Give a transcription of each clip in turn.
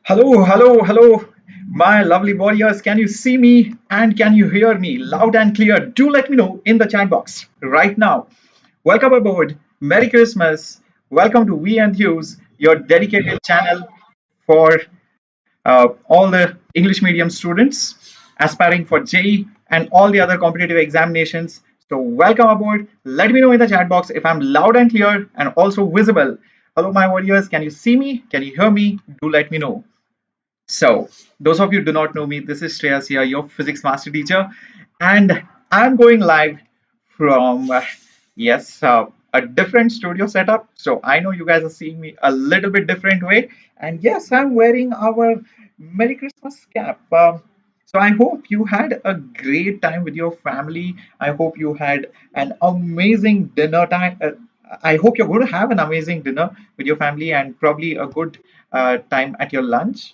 Hello, hello, hello, my lovely warriors. Can you see me and can you hear me loud and clear? Do let me know in the chat box right now. Welcome aboard. Merry Christmas. Welcome to We Enthuse, your dedicated channel for all the English medium students aspiring for JEE and all the other competitive examinations. So, welcome aboard. Let me know in the chat box if I'm loud and clear and also visible. Hello, my warriors. Can you see me? Can you hear me? Do let me know. So, those of you who do not know me, this is Shreyas here, your physics master teacher, and I'm going live from a different studio setup. So I know you guys are seeing me a little bit different way, and yes, I'm wearing our Merry Christmas cap. So I hope you had a great time with your family. I hope you had an amazing dinner time. I hope you're going to have an amazing dinner with your family and probably a good time at your lunch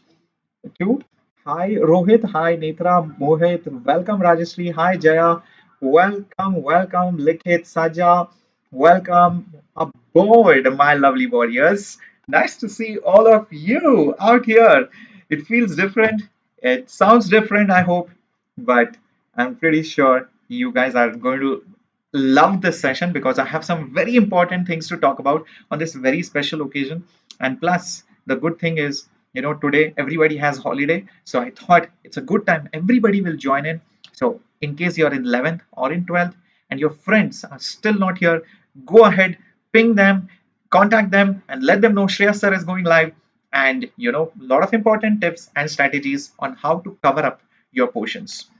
too. Hi Rohit, hi Netra, Mohit, welcome Rajashri, hi Jaya, welcome Likit, Saja, welcome aboard my lovely warriors. Nice to see all of you out here. It feels different, it sounds different, I hope, but I'm pretty sure you guys are going to love this session because I have some very important things to talk about on this very special occasion. And plus, the good thing is, today everybody has holiday, so I thought it's a good time. Everybody will join in. So, in case you're in 11th or in 12th and your friends are still not here, go ahead, ping them, contact them, and let them know Shreyas sir is going live. And a lot of important tips and strategies on how to cover up your portions.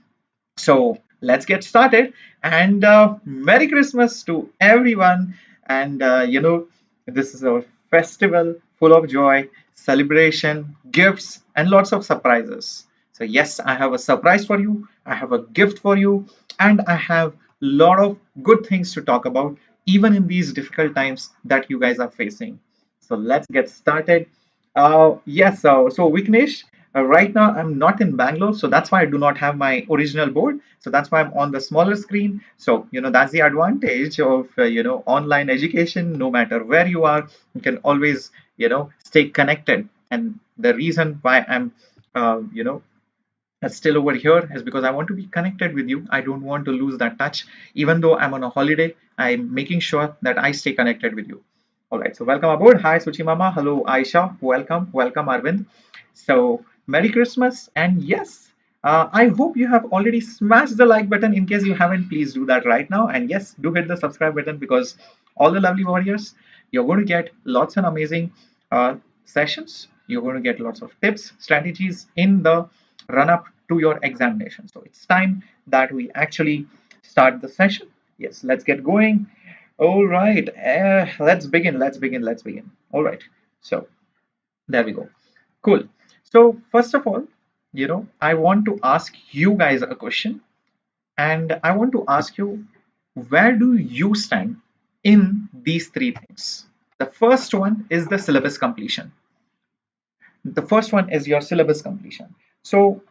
So let's get started. And Merry Christmas to everyone. And this is a festival full of joy, celebration, gifts, and lots of surprises. So yes, I have a surprise for you. I have a gift for you, and I have a lot of good things to talk about, even in these difficult times that you guys are facing. So let's get started. Yes, so Viknesh, right now I'm not in Bangalore, so that's why I do not have my original board. So that's why I'm on the smaller screen. So, that's the advantage of, online education. No matter where you are, you can always, stay connected. And the reason why I'm, still over here is because I want to be connected with you. I don't want to lose that touch. Even though I'm on a holiday, I'm making sure that I stay connected with you. All right, so welcome aboard. Hi, Suchi Mama. Hello, Aisha. Welcome, Arvind. So, Merry Christmas. And yes, I hope you have already smashed the like button. In case you haven't, please do that right now. And yes, do hit the subscribe button because all the lovely warriors, you're going to get lots of amazing sessions. You're going to get lots of tips, strategies in the run up to your examination. So, it's time that we actually start the session. Yes, let's get going. All right, let's begin. All right, so there we go. Cool. So first of all, I want to ask you guys a question, and I want to ask you, where do you stand in these three things? The first one is the syllabus completion. The first one is your syllabus completion. So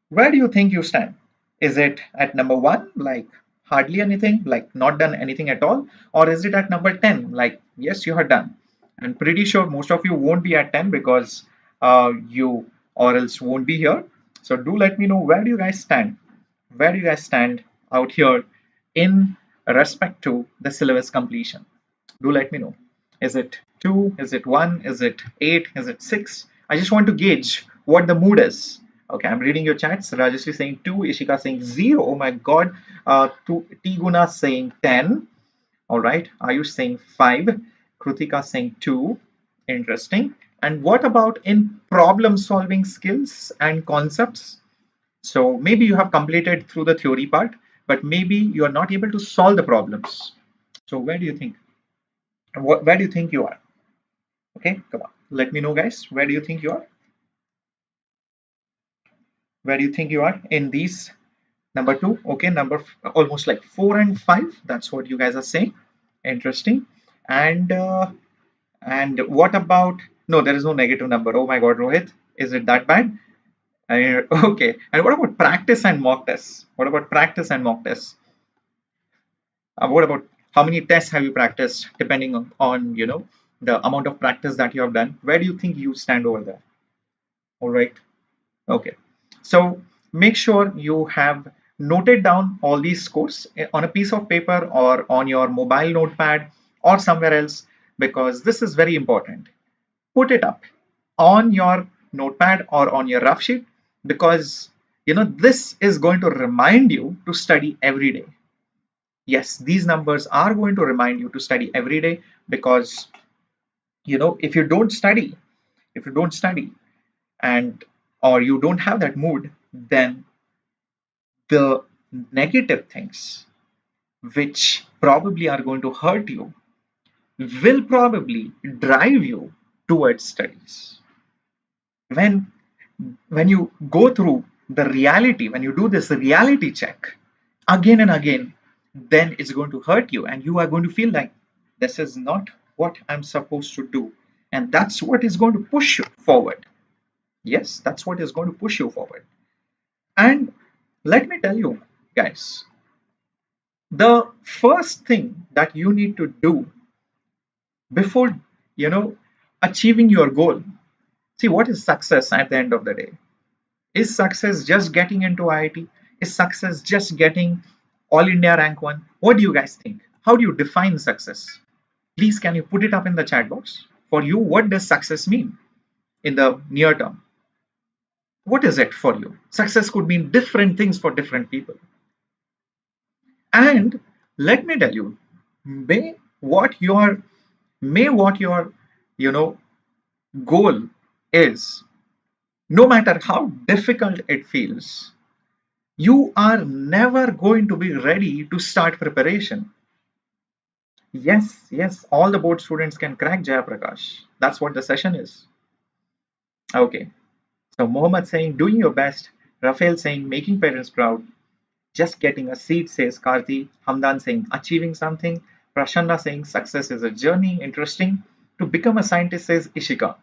where do you think you stand? Is it at number one, like hardly anything, like not done anything at all? Or is it at number 10, like yes, you are done? I'm pretty sure most of you won't be at 10 because you or else won't be here. So do let me know, where do you guys stand? Where do you guys stand out here in respect to the syllabus completion? Do let me know. Is it 2? Is it 1? Is it 8? Is it 6? I just want to gauge what the mood is. Okay, I'm reading your chats. Rajashri saying 2, Ishika saying 0. Oh my god. Tiguna saying 10. All right. Ayush saying 5. Krutika saying 2. Interesting. And what about in problem solving skills and concepts? So maybe you have completed through the theory part, but maybe you are not able to solve the problems. So where do you think? Where do you think you are? Okay, come on. Let me know, guys. Where do you think you are? Where do you think you are in these? Number 2. Okay, almost like 4 and 5. That's what you guys are saying. Interesting. And what about? No, there is no negative number. Oh my God, Rohit, is it that bad? Okay. And what about practice and mock tests? What about practice and mock tests? What about how many tests have you practiced, depending on the amount of practice that you have done? Where do you think you stand over there? All right. Okay. So make sure you have noted down all these scores on a piece of paper or on your mobile notepad or somewhere else, because this is very important. Put it up on your notepad or on your rough sheet, because this is going to remind you to study every day. Yes, these numbers are going to remind you to study every day, because if you don't study, and or you don't have that mood, then the negative things which probably are going to hurt you will probably drive you towards studies. When you go through the reality, when you do this reality check again and again, then it's going to hurt you and you are going to feel like this is not what I'm supposed to do, and that's what is going to push you forward. Yes, that's what is going to push you forward. And let me tell you guys, the first thing that you need to do before you know achieving your goal. See, what is success at the end of the day? Is success just getting into IIT? Is success just getting all India rank 1? What do you guys think? How do you define success? Please, can you put it up in the chat box? For you, what does success mean in the near term? What is it for you? Success could mean different things for different people. And let me tell you, may what your you know goal is, no matter how difficult it feels, you are never going to be ready to start preparation. Yes, all the board students can crack, Jaya Prakash. That's what the session is. Okay. So Mohammed saying doing your best, Rafael saying making parents proud, just getting a seat says Karthi, Hamdan saying achieving something, Prashanna saying success is a journey, interesting. To become a scientist says Ishika.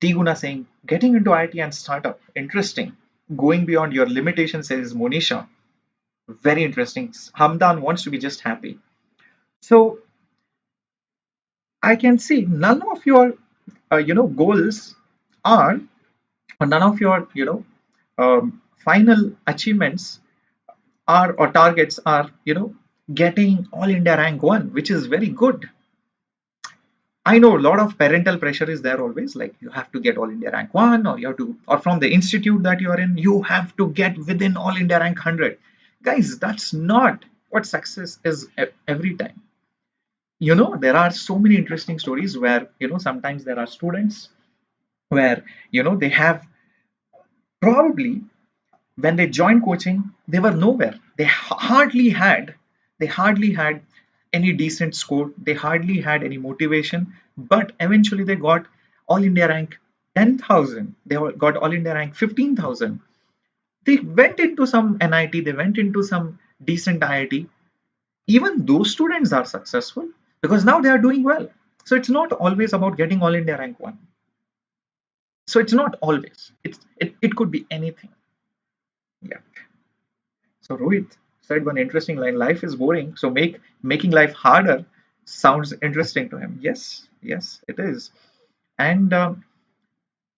Tiguna saying getting into IT and startup, interesting. Going beyond your limitations says Monisha. Very interesting. Hamdan wants to be just happy. So I can see none of your goals are, or none of your final achievements are, or targets are, getting all India rank 1, which is very good. I know a lot of parental pressure is there always, like you have to get all India rank 1, or you have to, or from the institute that you are in, you have to get within all India rank 100. Guys, that's not what success is every time. There are so many interesting stories where, sometimes there are students where, they have probably, when they joined coaching, they were nowhere. They hardly had any decent score. They hardly had any motivation, but eventually they got all India rank 10,000. Got all India rank 15,000. They went into some NIT, they went into some decent IIT. Even those students are successful because now they are doing well. So it's not always about getting all India rank 1. So it's not always. It could be anything. Yeah. So Rohit said one interesting line: "Life is boring, so making life harder sounds interesting to him." Yes, it is. And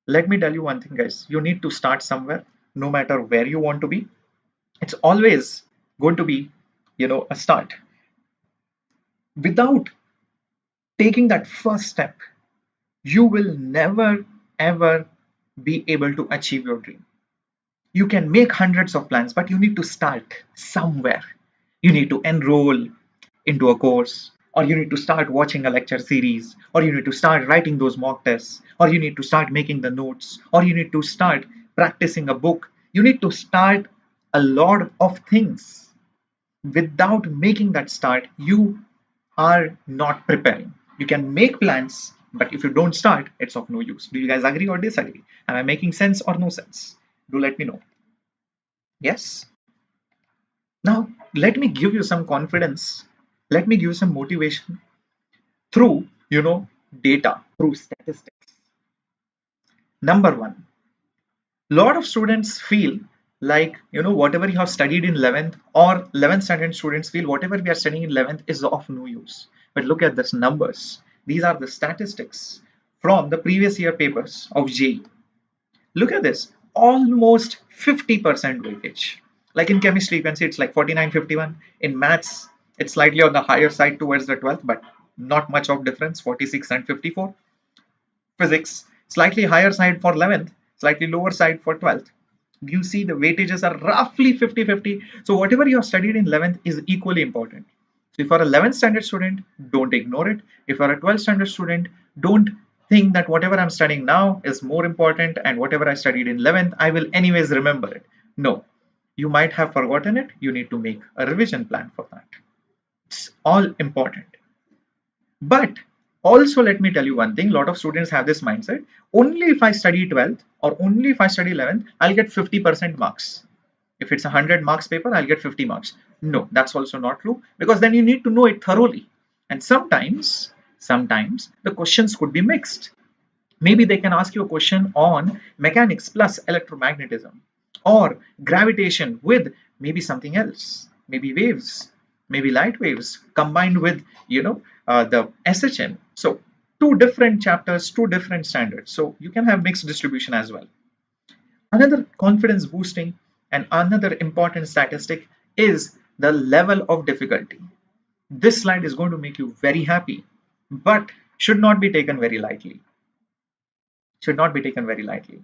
let me tell you one thing, guys. You need to start somewhere, no matter where you want to be. It's always going to be, a start. Without taking that first step, you will never ever be able to achieve your dream. You can make hundreds of plans, but you need to start somewhere. You need to enroll into a course, or you need to start watching a lecture series, or you need to start writing those mock tests, or you need to start making the notes, or you need to start practicing a book. You need to start a lot of things. Without making that start, you are not preparing. You can make plans, but if you don't start, it's of no use. Do you guys agree or disagree? Am I making sense or no sense? Do let me know. Yes. Now, let me give you some confidence. Let me give you some motivation through, data, through statistics. Number one, a lot of students feel like, whatever you have studied in 11th, or 11th standard students feel whatever we are studying in 11th is of no use. But look at these numbers. These are the statistics from the previous year papers of JEE. Look at this, almost 50% weightage. Like in chemistry, you can see it's like 49-51. In maths, it's slightly on the higher side towards the 12th, but not much of difference, 46 and 54. Physics, slightly higher side for 11th, slightly lower side for 12th. You see the weightages are roughly 50-50. So whatever you have studied in 11th is equally important. So if you're a 11th standard student, don't ignore it. If you're a 12th standard student, don't think that whatever I'm studying now is more important and whatever I studied in 11th, I will anyways remember it. No, you might have forgotten it. You need to make a revision plan for that. It's all important. But also, let me tell you one thing, a lot of students have this mindset, only if I study 12th or only if I study 11th, I'll get 50% marks. If it's a 100 marks paper, I'll get 50 marks. No, that's also not true, because then you need to know it thoroughly. And sometimes the questions could be mixed. Maybe they can ask you a question on mechanics plus electromagnetism, or gravitation with maybe something else, maybe waves, maybe light waves combined with the SHM. So two different chapters, two different standards. So you can have mixed distribution as well. Another confidence boosting and another important statistic is the level of difficulty. This slide is going to make you very happy, but should not be taken very lightly. Should not be taken very lightly.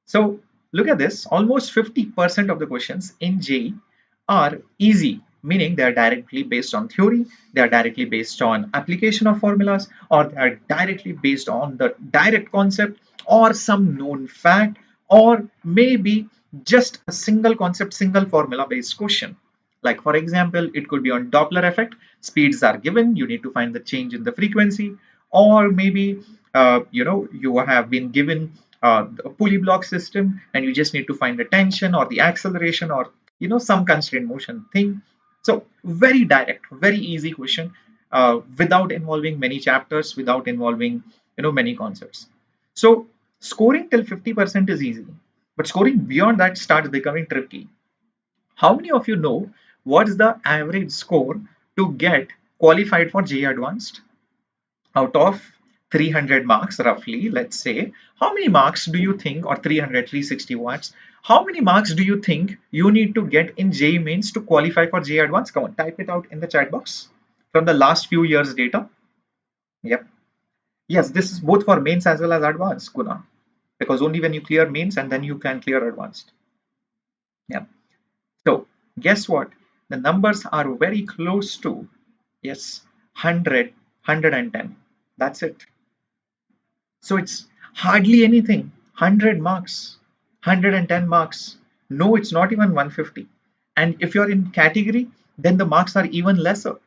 So look at this, almost 50% of the questions in JEE are easy, meaning they are directly based on theory, they are directly based on application of formulas, or they are directly based on the direct concept or some known fact, or maybe just a single concept, single formula based question. Like for example, it could be on Doppler effect, speeds are given, you need to find the change in the frequency, or maybe you have been given a pulley block system and you just need to find the tension or the acceleration or some constraint motion thing. So very direct, very easy question, without involving many chapters, without involving many concepts. So scoring till 50% is easy, but scoring beyond that starts becoming tricky. How many of you know what's the average score to get qualified for JEE Advanced? Out of 300 marks roughly, let's say, how many marks do you think, or 300, 360 watts, how many marks do you think you need to get in JEE Mains to qualify for JEE Advanced? Come on, type it out in the chat box from the last few years data. Yep. Yes, this is both for mains as well as advanced, Guna, because only when you clear mains and then you can clear advanced. Yeah. So guess what? The numbers are very close to, yes, 100, 110. That's it. So it's hardly anything. 100 marks, 110 marks. No, it's not even 150. And if you're in category, then the marks are even lesser.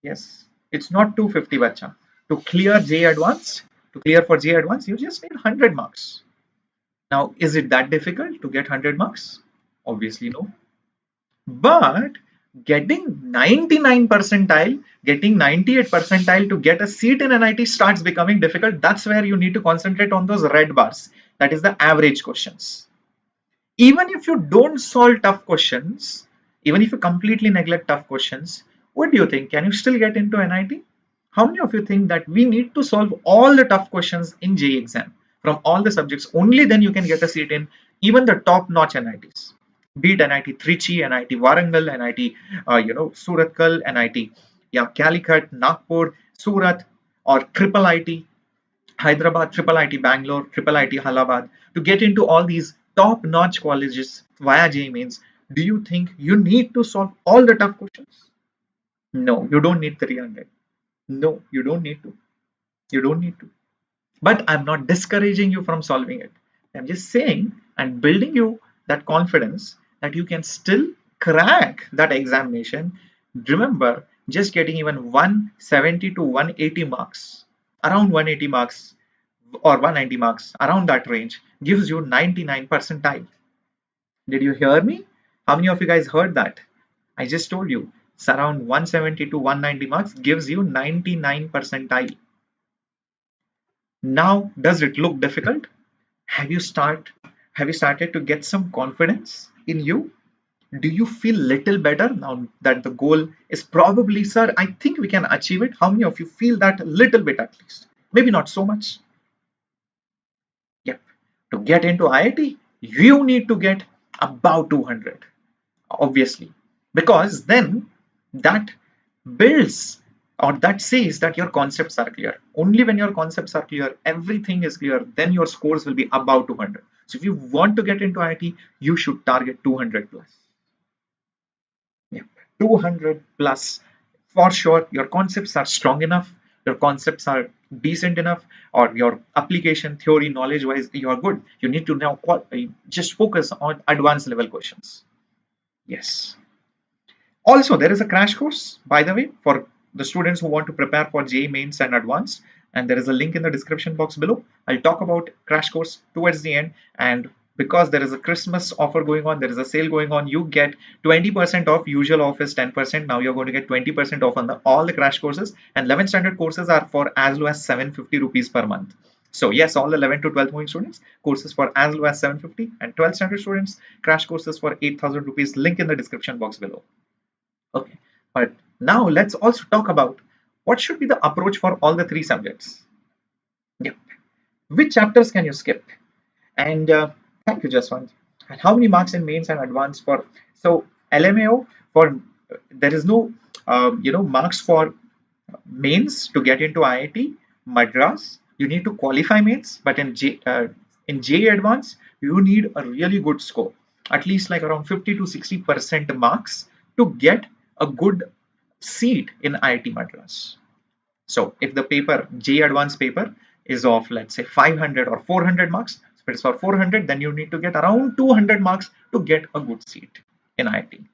Yes, it's not 250, bacha. To clear JEE Advanced, to clear for JEE Advanced, you just need 100 marks. Now, is it that difficult to get 100 marks? Obviously, no. But getting 99 percentile, getting 98 percentile to get a seat in NIT starts becoming difficult. That's where you need to concentrate on those red bars. That is the average questions. Even if you don't solve tough questions, even if you completely neglect tough questions, what do you think? Can you still get into NIT? How many of you think that we need to solve all the tough questions in JEE exam from all the subjects? Only then you can get a seat in even the top-notch NITs. Be it NIT Trichy, NIT Warangal, NIT Surathkal, NIT Calicut, Nagpur, Surat, or Triple IT Hyderabad, Triple IT Bangalore, Triple IT Allahabad. To get into all these top-notch colleges via JEE Mains, do you think you need to solve all the tough questions? No, you don't need 300. No, you don't need to. You don't need to. But I'm not discouraging you from solving it. I'm just saying and building you that confidence that you can still crack that examination. Remember, just getting even 170 to 180 marks, around 180 marks or 190 marks, around that range, gives you 99 percentile. Did you hear me? How many of you guys heard that? I just told you, it's around 170 to 190 marks gives you 99 percentile. Now, does it look difficult? Have you started to get some confidence in you? Do you feel little better now that the goal is probably, sir, I think we can achieve it? How many of you feel that a little bit at least? Maybe not so much. Yep. To get into IIT, you need to get above 200, obviously, because then that builds or that says that your concepts are clear. Only when your concepts are clear, everything is clear, then your scores will be above 200. So if you want to get into IIT, you should target 200 plus. Yeah, 200 plus for sure. Your concepts are strong enough, your concepts are decent enough, or your application theory knowledge wise you are good. You need to now just focus on advanced level questions. Yes. Also, there is a crash course, by the way, for the students who want to prepare for JEE Mains and Advanced, and there is a link in the description box below. I'll talk about crash course towards the end, and because there is a Christmas offer going on, there is a sale going on, you get 20% off. Usual offer is 10%. Now you're going to get 20% off on all the crash courses, and 11 standard courses are for as low as 750 rupees per month. So yes, all 11 to 12th moving students, courses for as low as 750, and 12 standard students, crash courses for 8,000 rupees. Link in the description box below. Okay, but now let's also talk about what should be the approach for all the three subjects. Yeah, which chapters can you skip? And thank you, Jaswant. And how many marks in mains and advanced for? So LMAO for there is no marks for mains to get into IIT Madras. You need to qualify mains, but in JEE Advanced you need a really good score, at least like around 50 to 60% marks to get a good seat in IIT Madras. So if the paper JEE Advanced paper is of let's say 500 or 400 marks, if it's for 400, then you need to get around 200 marks to get a good seat in IIT.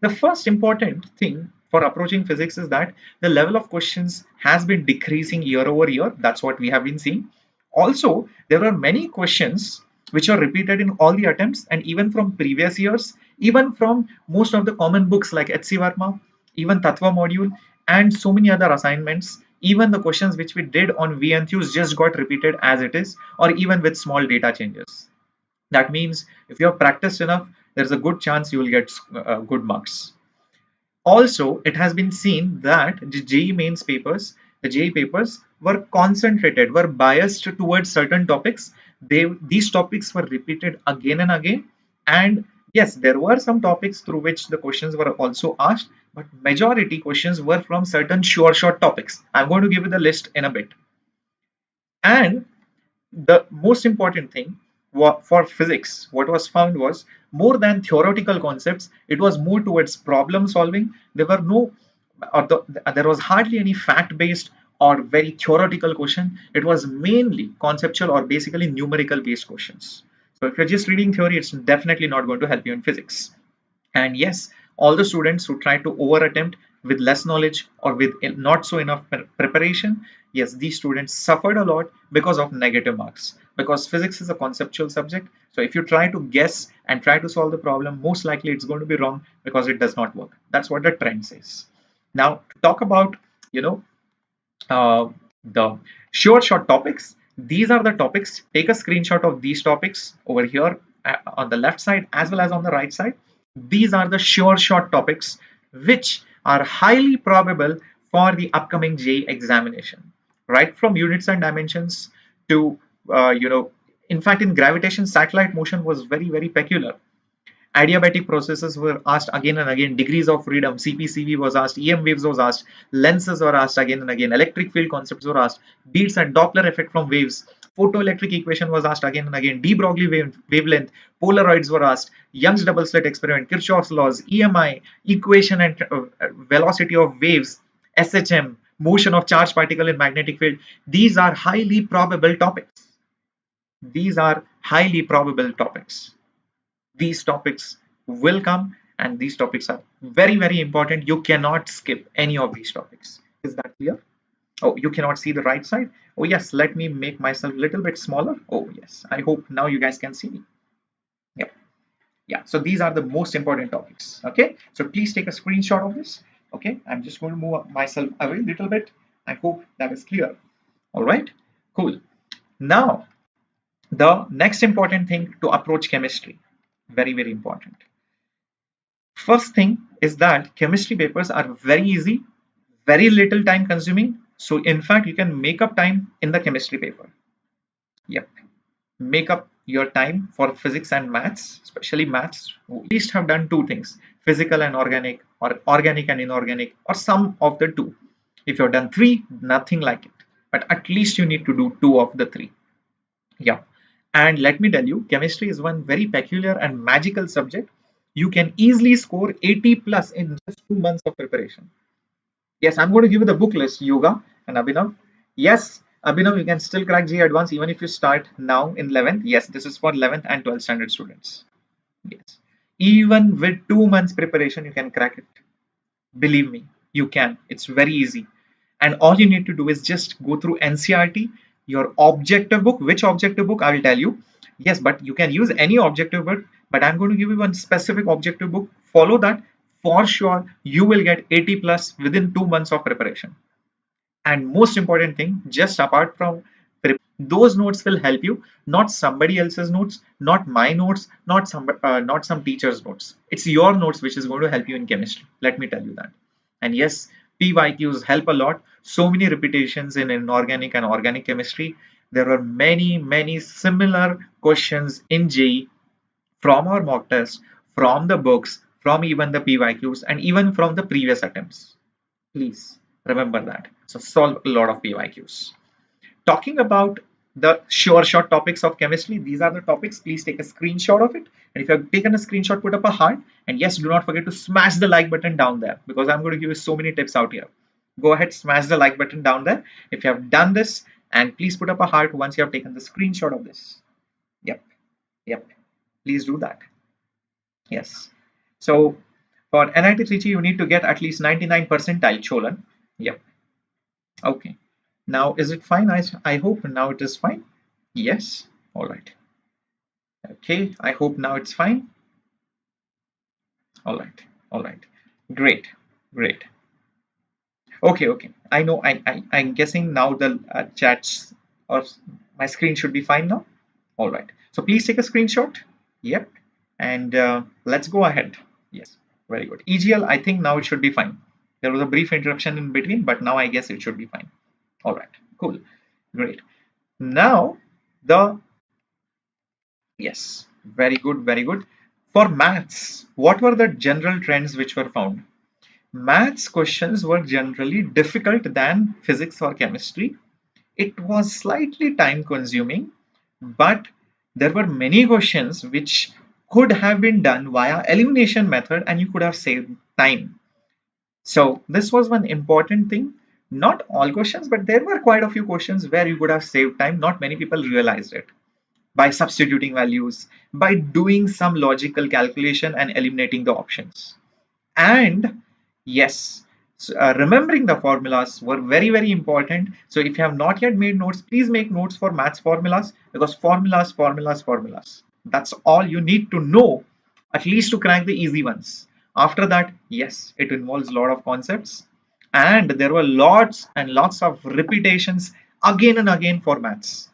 The first important thing for approaching physics is that the level of questions has been decreasing year over year. That's what we have been seeing. Also, there are many questions which are repeated in all the attempts and even from previous years, even from most of the common books like H.C. Verma, even Tattva module, and so many other assignments. Even the questions which we did on Enthuse just got repeated as it is, or even with small data changes. That means if you have practiced enough, there's a good chance you will get good marks. Also, it has been seen that the JEE mains papers, the JEE papers were concentrated, were biased towards certain topics. These topics were repeated again and again. And yes, there were some topics through which the questions were also asked, but majority questions were from certain sure shot topics. I'm going to give you the list in a bit. And the most important thing for physics, what was found was more than theoretical concepts, it was more towards problem solving. There were no, there was hardly any fact-based or very theoretical question. It was mainly conceptual or basically numerical based questions. So if you're just reading theory, it's definitely not going to help you in physics. And yes, all the students who try to over attempt with less knowledge or with not so enough preparation, yes, these students suffered a lot because of negative marks, because physics is a conceptual subject. So if you try to guess and try to solve the problem, most likely it's going to be wrong because it does not work. That's what the trend says. Now to talk about uh, the sure short topics, these are the topics. Take a screenshot of these topics over here on the left side as well as on the right side. These are the sure shot topics which are highly probable for the upcoming JEE examination, right from units and dimensions to in fact in gravitation satellite motion was very peculiar. Adiabatic processes were asked again and again. Degrees of freedom, CPCV was asked. EM waves was asked. Lenses were asked again and again. Electric field concepts were asked. Beats and Doppler effect from waves. Photoelectric equation was asked again and again. De Broglie wavelength. Polaroids were asked. Young's double slit experiment. Kirchhoff's laws. EMI. Equation and velocity of waves. SHM. Motion of charged particle in magnetic field. These are highly probable topics. These are highly probable topics. These topics will come and these topics are very important. You cannot skip any of these topics. Is that clear? Oh, you cannot see the right side. Oh yes, let me make myself a little bit smaller. Oh yes, I hope now you guys can see me. Yeah, so these are the most important topics. Okay, so please take a screenshot of this. Okay, I'm just going to move myself away a little bit. I hope that is clear. All right, cool. Now the next important thing to approach chemistry, very important. First thing is that chemistry papers are very easy, very little time consuming. So in fact, you can make up time in the chemistry paper. Yep. make up your time for physics and maths, especially maths. At least have done two things, physical and organic, or organic and inorganic, or some of the two. If you've done three, nothing like it. But at least you need to do two of the three. Yeah. And let me tell you, chemistry is one very peculiar and magical subject. You can easily score 80 plus in just 2 months of preparation. Yes, I'm going to give you the book list, Yoga and Abhinav. Yes, Abhinav, you can still crack JEE Advanced even if you start now in 11th. Yes, this is for 11th and 12th standard students. Yes. Even with 2 months preparation, you can crack it. Believe me, you can. It's very easy. And all you need to do is just go through NCRT, your objective book. Which objective book? I will tell you. Yes, but you can use any objective book, but I'm going to give you one specific objective book. Follow that. For sure, you will get 80 plus within 2 months of preparation. And most important thing, just apart from those notes will help you, not somebody else's notes, not my notes, not some teacher's notes. It's your notes which is going to help you in chemistry, let me tell you that. And yes, PYQs help a lot. So many repetitions in inorganic and organic chemistry. There are many similar questions in JEE from our mock test, from the books, from even the PYQs, and even from the previous attempts. Please remember that. So solve a lot of PYQs. Talking about the sure shot topics of chemistry, these are the topics. Please take a screenshot of it. And if you have taken a screenshot, put up a heart. And yes, do not forget to smash the like button down there because I'm going to give you so many tips out here. Go ahead, smash the like button down there if you have done this. And please put up a heart once you have taken the screenshot of this. Yep, yep. Please do that. Yes. So for NIT Trichy, you need to get at least 99 percentile Cholan. Yep. Okay. Now, is it fine? I hope now it is fine. Yes. All right. Okay. I hope now it's fine. All right. All right. Great. Great. Okay. Okay. I know. I'm guessing now the chats or my screen should be fine now. All right. So please take a screenshot. Yep. And let's go ahead. Yes. Very good. EGL, I think now it should be fine. There was a brief interruption in between, but now I guess it should be fine. All right. Cool. Great. Now the yes, very good, very good. For maths, what were the general trends which were found? Maths questions were generally difficult than physics or chemistry. It was slightly time consuming, but there were many questions which could have been done via elimination method and you could have saved time. So this was one important thing. Not all questions, but there were quite a few questions where you could have saved time. Not many people realized it by substituting values, by doing some logical calculation and eliminating the options. And yes, remembering the formulas were very important. So if you have not yet made notes, please make notes for maths formulas because formulas. That's all you need to know, at least to crack the easy ones. After that, yes, it involves a lot of concepts. And there were lots and lots of repetitions again and again for maths.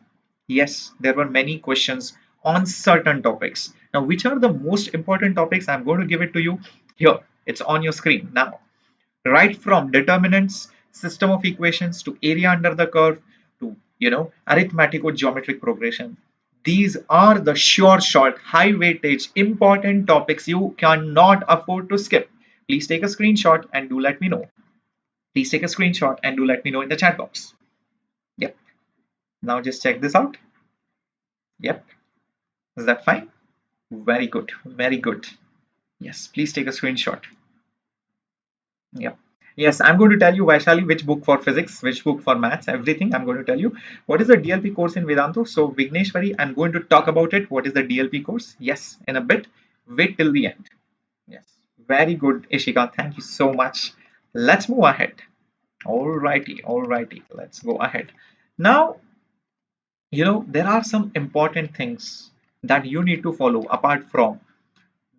Yes, there were many questions on certain topics. Now, which are the most important topics? I'm going to give it to you here. It's on your screen now. Right from determinants, system of equations to area under the curve to arithmetic or geometric progression. These are the sure shot, high weightage, important topics you cannot afford to skip. Please take a screenshot and do let me know. Please take a screenshot and do let me know in the chat box. Yep. Now just check this out. Yep. Is that fine? Very good. Very good. Yes. Please take a screenshot. Yep. Yes, I'm going to tell you, Vaishali, which book for physics, which book for maths, everything. I'm going to tell you. What is the DLP course in Vedantu? So, Vigneshwari, I'm going to talk about it. What is the DLP course? Yes, in a bit. Wait till the end. Yes. Very good, Ishika. Thank you so much. Let's move ahead. Alrighty, alrighty. Let's go ahead. Now, there are some important things that you need to follow apart from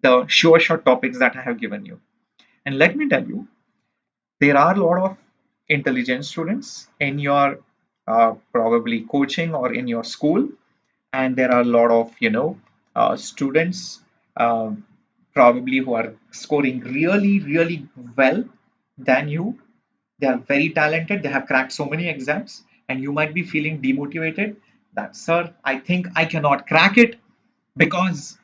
the sure shot topics that I have given you. And let me tell you, there are a lot of intelligent students in your probably coaching or in your school, and there are a lot of students uh, probably who are scoring really well than you. They are very talented, they have cracked so many exams, and you might be feeling demotivated that, sir, I think I cannot crack it because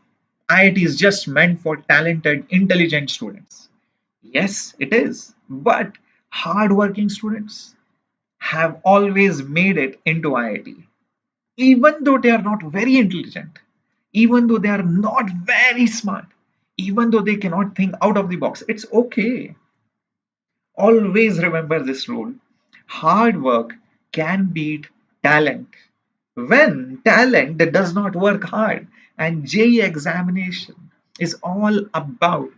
IIT is just meant for talented, intelligent students. Yes, it is. But hardworking students have always made it into IIT. Even though they are not very intelligent, even though they are not very smart, even though they cannot think out of the box, it's okay. Always remember this rule. Hard work can beat talent. When talent does not work hard, and JEE examination is all about,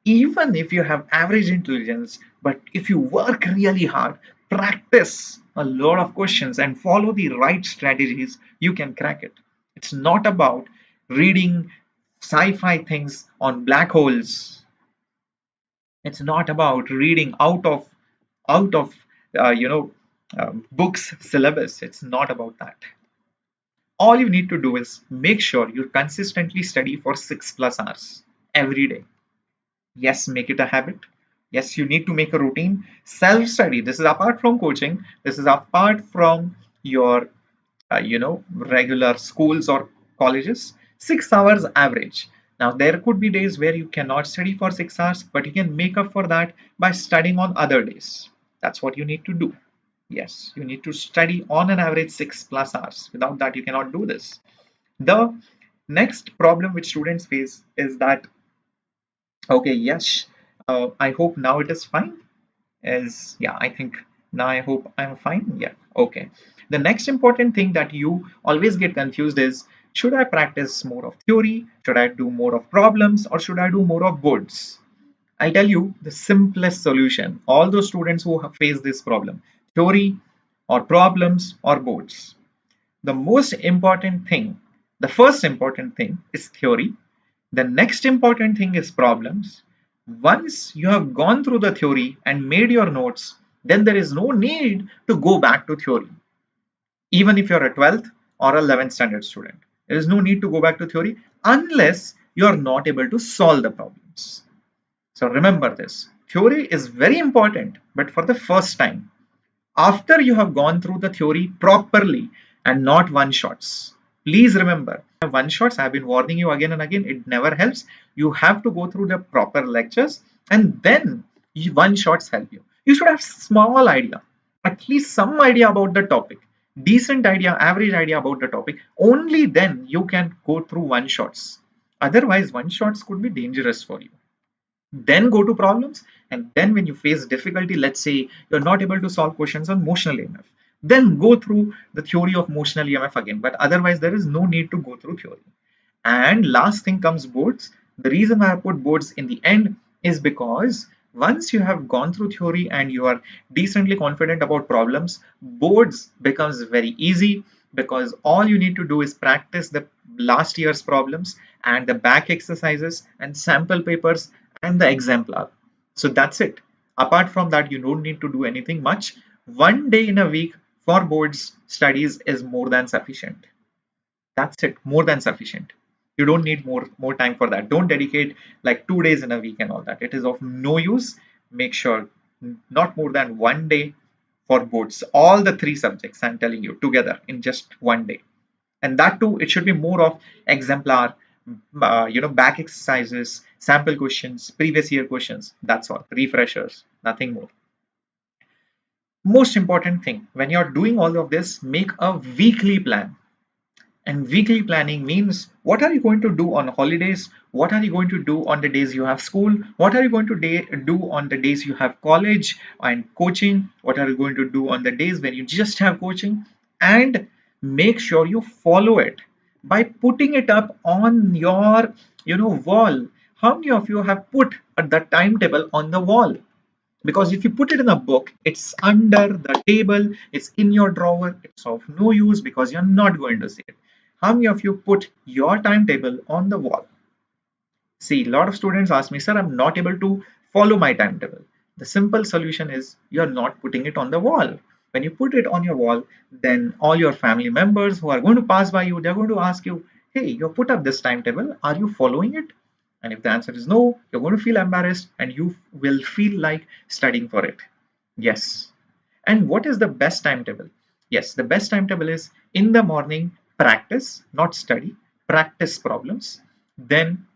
even if you have average intelligence, but if you work really hard, practice a lot of questions and follow the right strategies, you can crack it. It's not about reading sci-fi things on black holes. It's not about reading out of uh, you know books syllabus. It's not about that. All you need to do is make sure you consistently study for 6+ hours every day. Yes, make it a habit. Yes, you need to make a routine. Self study. This is apart from coaching. This is apart from your regular schools or colleges. 6 hours average. Now there could be days where you cannot study for 6 hours, but you can make up for that by studying on other days. That's what you need to do. Yes, you need to study on an average 6+ hours. Without that, you cannot do this. The next problem which students face is that, okay, yes, I hope now it is fine. Is, yeah, I think now I hope I'm fine. Yeah, okay. The next important thing that you always get confused is, should I practice more of theory? Should I do more of problems, or should I do more of boards? I tell you the simplest solution. All those students who have faced this problem, theory or problems or boards. The most important thing, the first important thing is theory. The next important thing is problems. Once you have gone through the theory and made your notes, then there is no need to go back to theory. Even if you're a 12th or 11th standard student, there is no need to go back to theory unless you are not able to solve the problems. So remember this. Theory is very important, but for the first time, after you have gone through the theory properly and not one shots. Please remember, one shots, I've been warning you again and again, it never helps. You have to go through the proper lectures and then one shots help you. You should have small idea, at least some idea about the topic, decent idea, average idea about the topic. Only then you can go through one shots. Otherwise, one shots could be dangerous for you. Then go to problems, and then when you face difficulty, let's say you're not able to solve questions on motional EMF, then go through the theory of motional EMF again. But otherwise there is no need to go through theory. And last thing comes boards. The reason why I put boards in the end is because once you have gone through theory and you are decently confident about problems, boards becomes very easy, because all you need to do is practice the last year's problems and the back exercises and sample papers and the exemplar. So that's it. Apart from that, you don't need to do anything much. One day in a week for boards studies is more than sufficient. That's it, more than sufficient. You don't need more time for that. Don't dedicate like 2 days in a week and all that. It is of no use. Make sure not more than one day for boards. All the three subjects I'm telling you together in just one day. And that too, it should be more of exemplar, back exercises, sample questions, previous year questions. That's all. Refreshers, nothing more. Most important thing, when you're doing all of this, make a weekly plan. And weekly planning means, what are you going to do on holidays? What are you going to do on the days you have school? What are you going to do on the days you have college and coaching? What are you going to do on the days when you just have coaching? And make sure you follow it by putting it up on your wall. How many of you have put the timetable on the wall? Because if you put it in a book, it's under the table, it's in your drawer, it's of no use because you're not going to see it. How many of you put your timetable on the wall? See, a lot of students ask me, sir, I'm not able to follow my timetable. The simple solution is, you're not putting it on the wall. When you put it on your wall, then all your family members who are going to pass by you, they're going to ask you, hey, you put up this timetable, are you following it? And if the answer is no, you're going to feel embarrassed and you will feel like studying for it. Yes. And what is the best timetable? Yes, the best timetable is in the morning practice, not study, practice problems. Then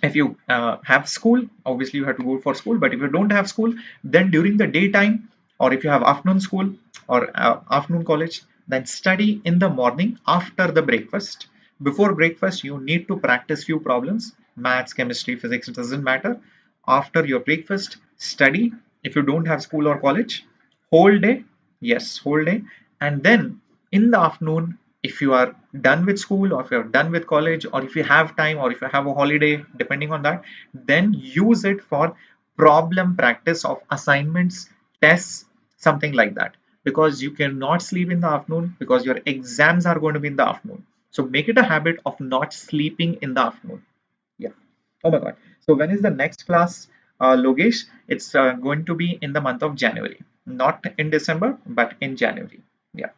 if you have school, obviously you have to go for school, but if you don't have school, then during the daytime, or if you have afternoon school or afternoon college, then study in the morning after the breakfast. Before breakfast you need to practice few problems, maths, chemistry, physics, it doesn't matter. After your breakfast, study. If you don't have school or college, whole day, yes, whole day. And then in the afternoon, if you are done with school, or if you are done with college, or if you have time, or if you have a holiday, depending on that, then use it for problem practice of assignments, tests, something like that. Because you cannot sleep in the afternoon, because your exams are going to be in the afternoon. So make it a habit of not sleeping in the afternoon. Yeah. Oh my God. So when is the next class, Logesh? It's going to be in the month of January, not in December, but in January. Yeah.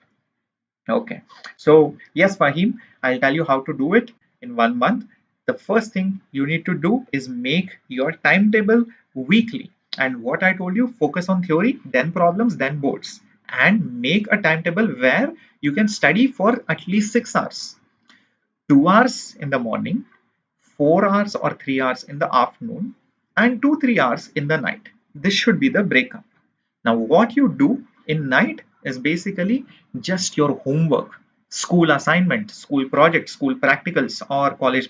Okay. So yes, Fahim, I'll tell you how to do it in 1 month. The first thing you need to do is make your timetable weekly. And what I told you, focus on theory, then problems, then boards, and make a timetable where you can study for at least 6 hours. 2 hours in the morning, 4 hours or 3 hours in the afternoon, and 2-3 hours in the night. This should be the breakup. Now, what you do in night is basically just your homework, school assignment, school projects, school practicals, or college,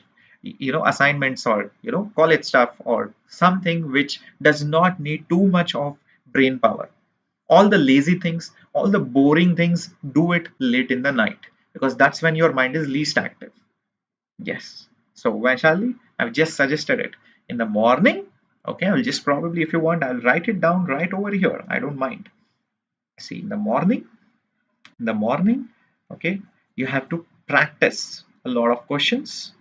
assignments, or college stuff, or something which does not need too much of brain power. All the lazy things, all the boring things, do it late in the night, because that's when your mind is least active. Yes. So Vaishali, I've just suggested it in the morning. Okay, I'll just probably, if you want, I'll write it down right over here. I don't mind. See, in the morning, okay, you have to practice a lot of questions.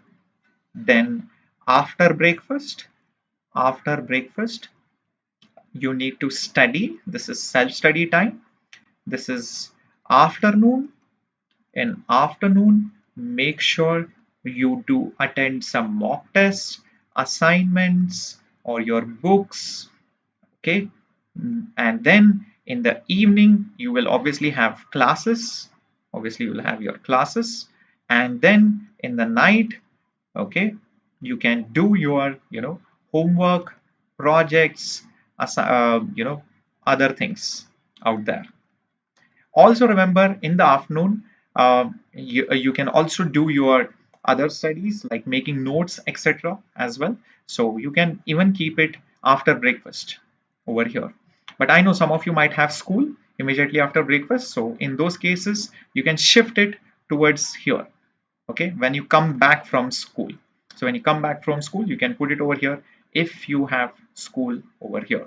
Then after breakfast, you need to study. This is self-study time. This is afternoon. In afternoon, make sure you do attend some mock tests, assignments, or your books. Okay. And then in the evening, you will obviously have classes. Obviously, you will have your classes. And then in the night, okay, you can do your, homework, projects, other things out there. Also remember, in the afternoon, you can also do your other studies like making notes, etc. as well. So you can even keep it after breakfast over here. But I know some of you might have school immediately after breakfast. So in those cases, you can shift it towards here. Okay, when you come back from school. So when you come back from school, you can put it over here if you have school over here.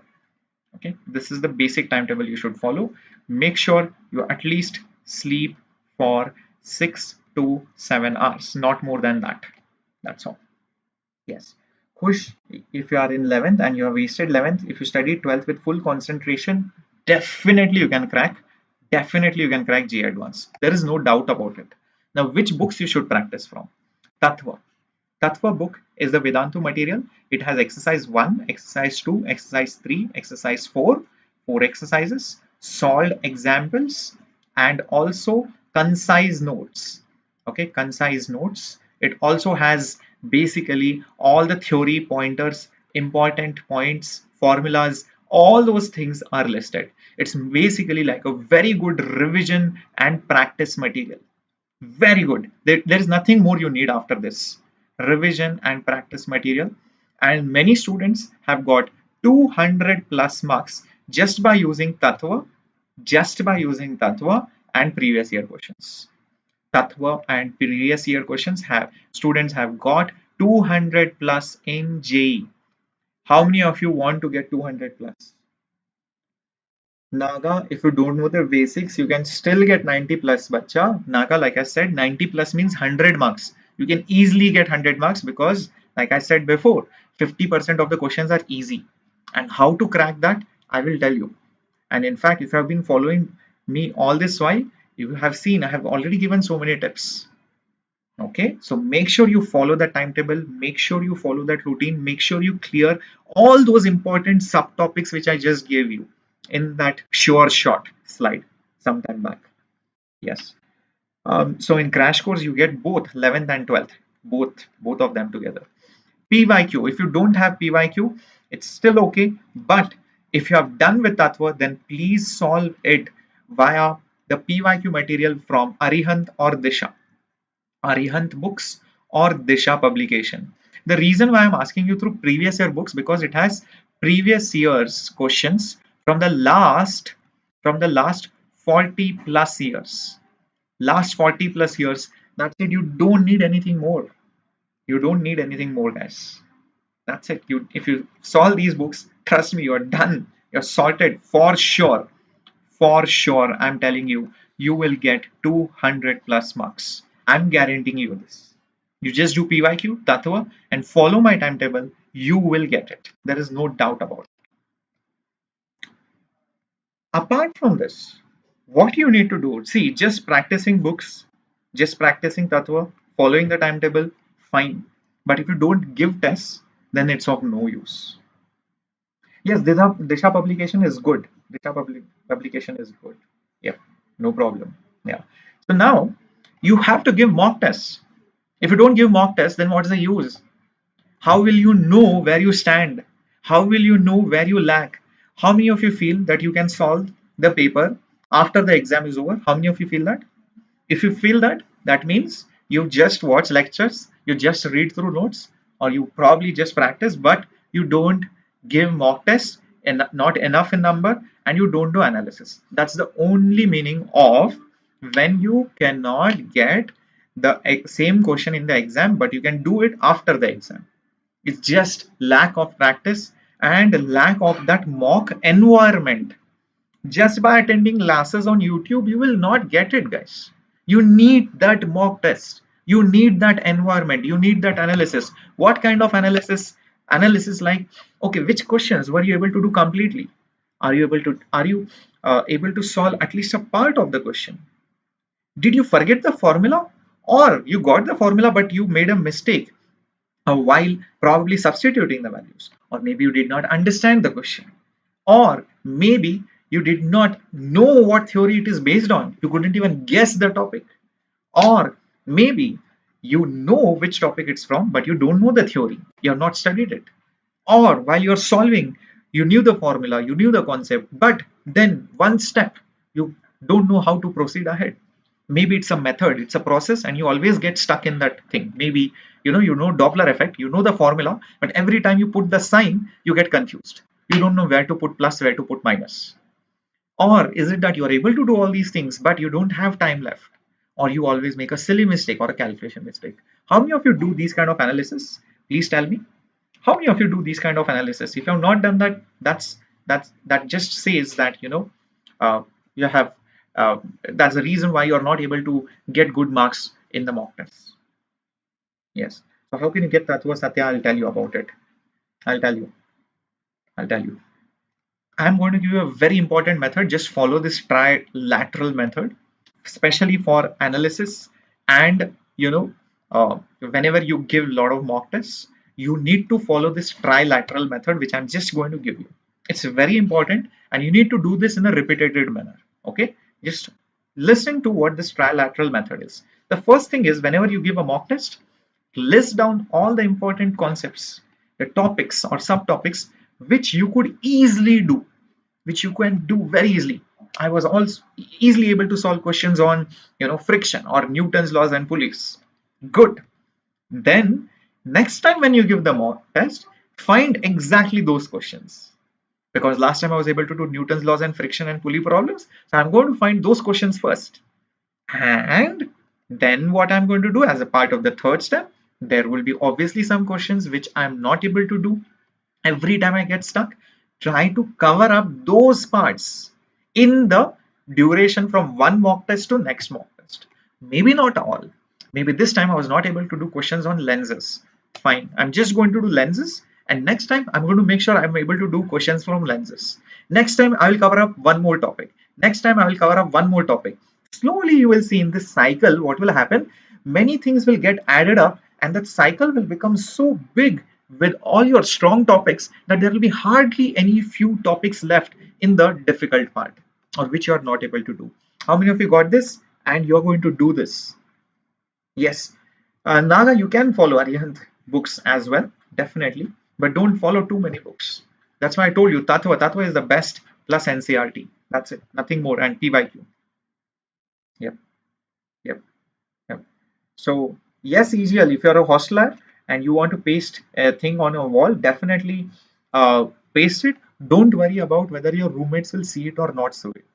Okay, this is the basic timetable you should follow. Make sure you at least sleep for 6 to 7 hours, not more than that. That's all. Yes. Khush, if you are in 11th and you have wasted 11th, if you study 12th with full concentration, definitely you can crack. Definitely you can crack JEE Advanced. There is no doubt about it. Now, which books you should practice from? Tattva. Tattva book is the Vedantu material. It has exercise 1, exercise 2, exercise 3, exercise 4, 4 exercises, solved examples, and also concise notes. Okay, concise notes. It also has basically all the theory pointers, important points, formulas, all those things are listed. It's basically like a very good revision and practice material. Very good. There is nothing more you need after this. Revision and practice material. And many students have got 200 plus marks just by using Tattva and previous year questions. Tattva and previous year questions have students have got 200 plus in JEE. How many of you want to get 200 plus? Naga, if you don't know the basics, you can still get 90 plus, bacha. Naga, like I said, 90 plus means 100 marks. You can easily get 100 marks because, like I said before, 50% of the questions are easy. And how to crack that, I will tell you. And in fact, if you have been following me all this while, you have seen I have already given so many tips. Okay, so make sure you follow that timetable, make sure you follow that routine, make sure you clear all those important subtopics which I just gave you in that sure shot slide sometime back. Yes. So in crash course, you get both 11th and 12th, both of them together. PYQ, if you don't have PYQ, it's still okay. But if you have done with Tattva, then please solve it via the PYQ material from Arihant or Disha. Arihant books or Disha publication. The reason why I'm asking you through previous year books, because it has previous year's questions from the last 40 plus years. Last 40 plus years. That's it. You don't need anything more. You don't need anything more, guys. That's it. If you solve these books, trust me, you're done. You're sorted for sure. For sure, I'm telling you, you will get 200 plus marks. I'm guaranteeing you this. You just do PYQ, Tattva, and follow my timetable. You will get it. There is no doubt about it. Apart from this, what you need to do, see, just practicing books, just practicing Tattva, following the timetable, fine. But if you don't give tests, then it's of no use. Yes, Disha publication is good. Publication is good. Yeah, no problem. Yeah. So now you have to give mock tests. If you don't give mock tests, then what's the use? How will you know where you stand? How will you know where you lack? How many of you feel that you can solve the paper after the exam is over? How many of you feel that? If you feel that, that means you just watch lectures, you just read through notes, or you probably just practice, but you don't give mock tests and not enough in number, and you don't do analysis. That's the only meaning of when you cannot get the same question in the exam, but you can do it after the exam. It's just lack of practice and lack of that mock environment. Just by attending classes on YouTube, you will not get it, guys. You need that mock test. You need that environment. You need that analysis. What kind of analysis? Analysis like, okay, which questions were you able to do completely? Are you able to solve at least a part of the question? Did you forget the formula, or you got the formula but you made a mistake while probably substituting the values, or maybe you did not understand the question, or maybe you did not know what theory it is based on, you couldn't even guess the topic, or maybe you know which topic it's from but you don't know the theory, you have not studied it, or while you're solving you knew the formula, you knew the concept, but then one step you don't know how to proceed ahead. Maybe it's a method, it's a process, and you always get stuck in that thing. Maybe you know Doppler effect, you know the formula, but every time you put the sign you get confused, you don't know where to put plus, where to put minus. Or is it that you're able to do all these things but you don't have time left, or you always make a silly mistake or a calculation mistake? How many of you do these kind of analysis? Please tell me. How many of you do these kind of analysis? If you have not done that, that just says that you have that's the reason why you're not able to get good marks in the mock tests. Yes. So how can you get that? Satya, I'll tell you about it. I'll tell you. I'll tell you. I'm going to give you a very important method. Just follow this trilateral method, especially for analysis. And whenever you give a lot of mock tests, you need to follow this trilateral method, which I'm just going to give you. It's very important, and you need to do this in a repeated manner. Okay, just listen to what this trilateral method is. The first thing is, whenever you give a mock test, list down all the important concepts, the topics or subtopics which you could easily do, which you can do very easily. I was also easily able to solve questions on friction or Newton's laws and pulleys. Good. Then next time when you give the mock test, find exactly those questions, because last time I was able to do Newton's laws and friction and pulley problems, so I'm going to find those questions first. And then what I'm going to do as a part of the third step, there will be obviously some questions which I'm not able to do. Every time I get stuck, try to cover up those parts in the duration from one mock test to next mock test. Maybe not all. Maybe this time I was not able to do questions on lenses. Fine. I'm just going to do lenses, and next time I'm going to make sure I'm able to do questions from lenses. Next time I will cover up one more topic. Next time I will cover up one more topic. Slowly you will see in this cycle what will happen. Many things will get added up, and that cycle will become so big with all your strong topics that there will be hardly any few topics left in the difficult part, or which you are not able to do. How many of you got this? and you're going to do this. Yes, Naga, you can follow Arihant books as well, definitely, but don't follow too many books. That's why I told you Tattva. Tattva is the best plus NCRT. That's it, nothing more, and PYQ. Yep, yep, yep. So yes, EGL, if you're a hostler and you want to paste a thing on a wall, definitely paste it. Don't worry about whether your roommates will see it or not see it.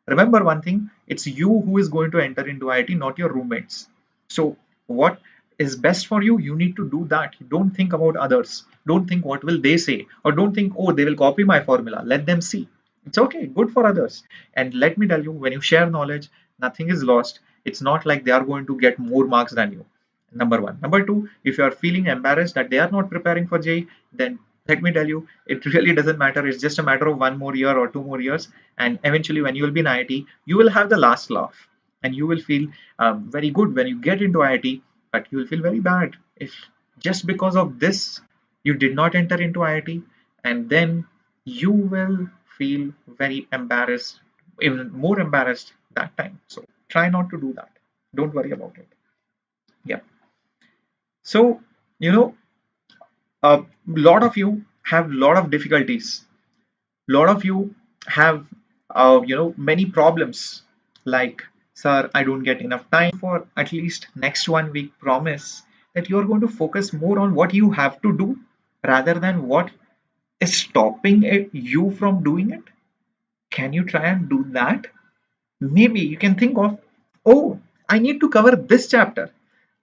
Remember one thing, it's you who is going to enter into IIT, not your roommates. So what is best for you, you need to do that. Don't think about others. Don't think what will they say, or don't think, oh, they will copy my formula. Let them see. It's okay, good for others. And let me tell you, when you share knowledge, nothing is lost. It's not like they are going to get more marks than you. Number one. Number two, if you are feeling embarrassed that they are not preparing for JEE, then let me tell you, it really doesn't matter. It's just a matter of 1 more year or 2 more years. And eventually, when you will be in IIT, you will have the last laugh and you will feel very good when you get into IIT, but you will feel very bad if just because of this you did not enter into IIT, and then you will feel very embarrassed, even more embarrassed that time. So try not to do that. Don't worry about it. Yeah. So, you know, a lot of you have a lot of difficulties. A lot of you have, many problems like, sir, I don't get enough time for at least next 1 week. Promise that you're going to focus more on what you have to do rather than what is stopping you from doing it. Can you try and do that? Maybe you can think of, oh, I need to cover this chapter.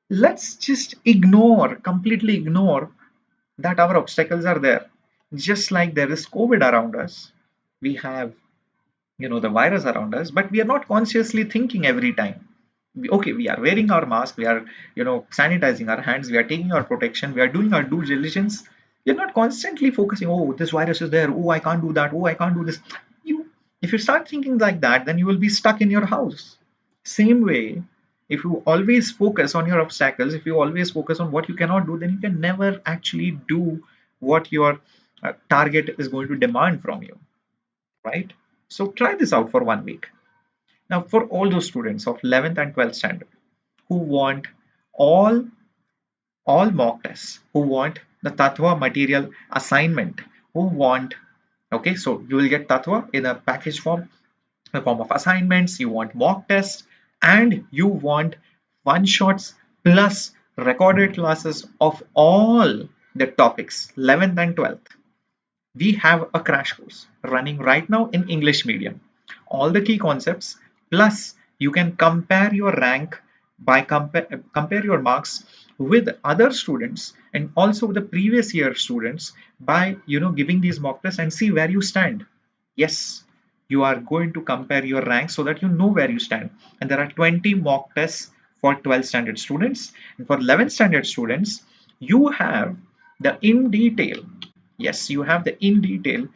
Let's just completely ignore that our obstacles are there. Just like there is COVID around us, we have, the virus around us, but we are not consciously thinking every time. Okay, we are wearing our mask, we are, sanitizing our hands, we are taking our protection, we are doing our due diligence. We are not constantly focusing, oh, this virus is there, oh, I can't do that, oh, I can't do this. You, if you start thinking like that, then you will be stuck in your house. Same way, if you always focus on your obstacles, if you always focus on what you cannot do, then you can never actually do what your target is going to demand from you, right? So try this out for 1 week. Now, for all those students of 11th and 12th standard who want all mock tests, who want the Tattva material assignment, who want, okay, so you will get Tattva in a package form, in the form of assignments, you want mock tests, and you want one shots plus recorded classes of all the topics 11th and 12th. We have a crash course running right now in English medium. All the key concepts, plus you can compare your rank by compare your marks with other students and also with the previous year students by giving these mock tests and see where you stand. Yes, you are going to compare your rank so that you know where you stand. And there are 20 mock tests for 12th standard students, and for 11th standard students you have the in detail. Yes, you have the in detail,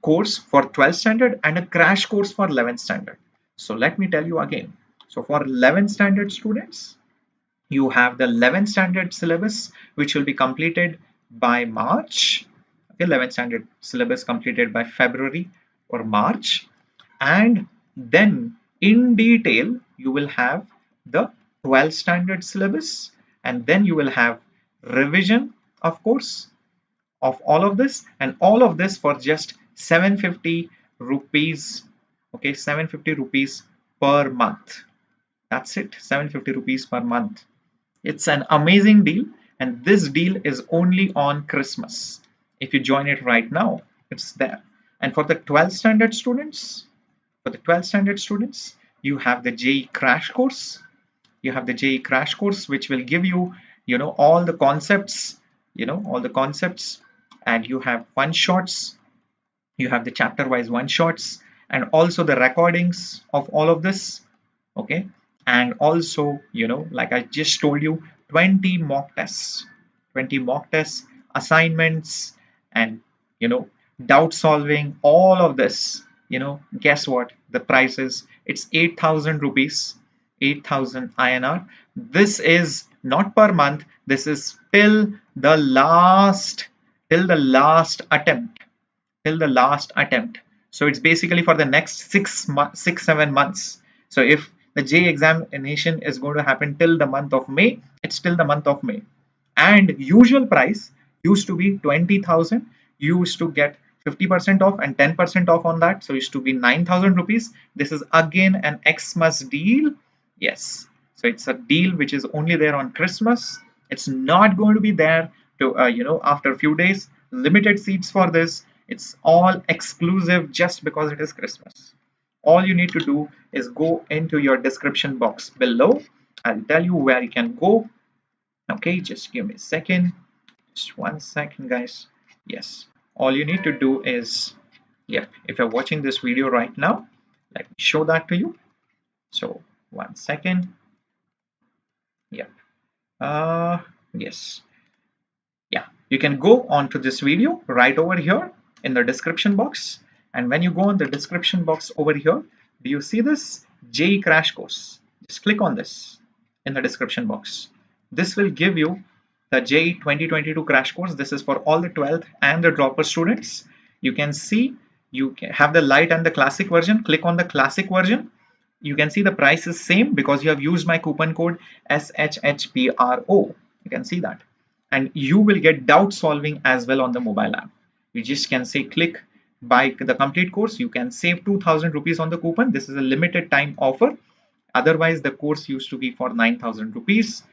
course for 12th standard and a crash course for 11th standard. So let me tell you again. So for 11th standard students, you have the 11th standard syllabus, which will be completed by March. Okay, 11th standard syllabus completed by February or March. And then in detail, you will have the 12th standard syllabus, and then you will have revision, of course, of all of this, and all of this for just 750 rupees. Okay, 750 rupees per month. That's it, 750 rupees per month. It's an amazing deal, and this deal is only on Christmas. If you join it right now, it's there. And for the 12th standard students, you have the JEE crash course. You have the JEE crash course, which will give you, all the concepts, and you have one shots, you have the chapter wise one shots, and also the recordings of all of this. Okay, and also, like I just told you, 20 mock tests, 20 mock tests, assignments, and doubt solving, all of this. Guess what the price is? It's 8,000 rupees, 8,000 INR. This is not per month, this is till the last attempt, till the last attempt. So it's basically for the next 6 7 months. So if the JEE examination is going to happen till the month of May, it's till the month of May. And usual price used to be 20,000. You used to get 50% off and 10% off on that. So it used to be 9,000 rupees. This is again an Xmas deal. Yes. So it's a deal which is only there on Christmas. It's not going to be there to, after a few days. Limited seats for this. It's all exclusive just because it is Christmas. All you need to do is go into your description box below. I'll tell you where you can go. Okay, just give me a second. Just 1 second, guys. Yes, all you need to do is, yep, if you're watching this video right now, let me show that to you. So 1 second. Yep. Yes. Yeah, you can go on to this video right over here in the description box. And when you go on the description box over here, do you see this JEE crash course? Just click on this in the description box. This will give you the JEE 2022 crash course. This is for all the 12th and the dropper students. You can see you can have the light and the classic version. Click on the classic version. You can see the price is same because you have used my coupon code SHHPRO. You can see that. And you will get doubt solving as well on the mobile app. You just can say click buy the complete course. You can save 2,000 rupees on the coupon. This is a limited time offer. Otherwise, the course used to be for 9,000 rupees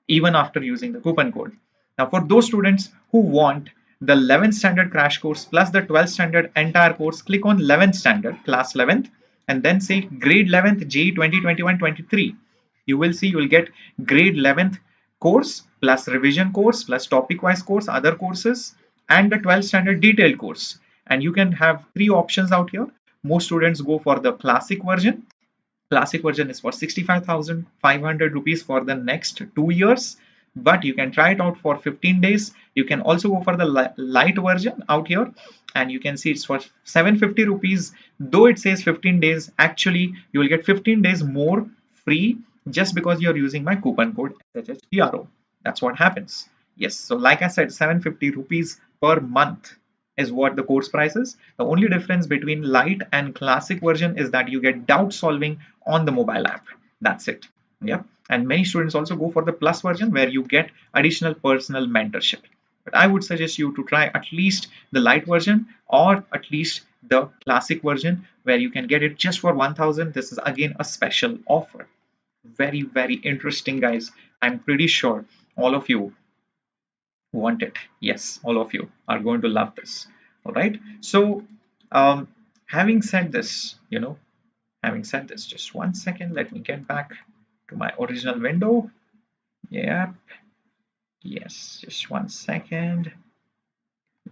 even after using the coupon code. Now, for those students who want the 11th standard crash course plus the 12th standard entire course, click on 11th standard, class 11th, and then say grade 11th JEE 2021-23. You will see you will get grade 11th course plus revision course plus topic wise course, other courses, and the 12th standard detailed course. And you can have three options out here. Most students go for the classic version. Classic version is for 65,500 rupees for the next 2 years, but you can try it out for 15 days. You can also go for the light version out here, and you can see it's for 750 rupees. Though it says 15 days, actually you will get 15 days more free just because you're using my coupon code SHHPRO. That's what happens. Yes, so like I said, 750 rupees per month is what the course price is. The only difference between light and classic version is that you get doubt solving on the mobile app. That's it. Yeah. And many students also go for the plus version where you get additional personal mentorship. But I would suggest you to try at least the light version or at least the classic version where you can get it just for 1,000. This is again a special offer. Very, very interesting, guys. I'm pretty sure all of you want it. Yes, all of you are going to love this. All right. So, having said this, having said this, just 1 second, let me get back to my original window. Yep. Yes, just 1 second.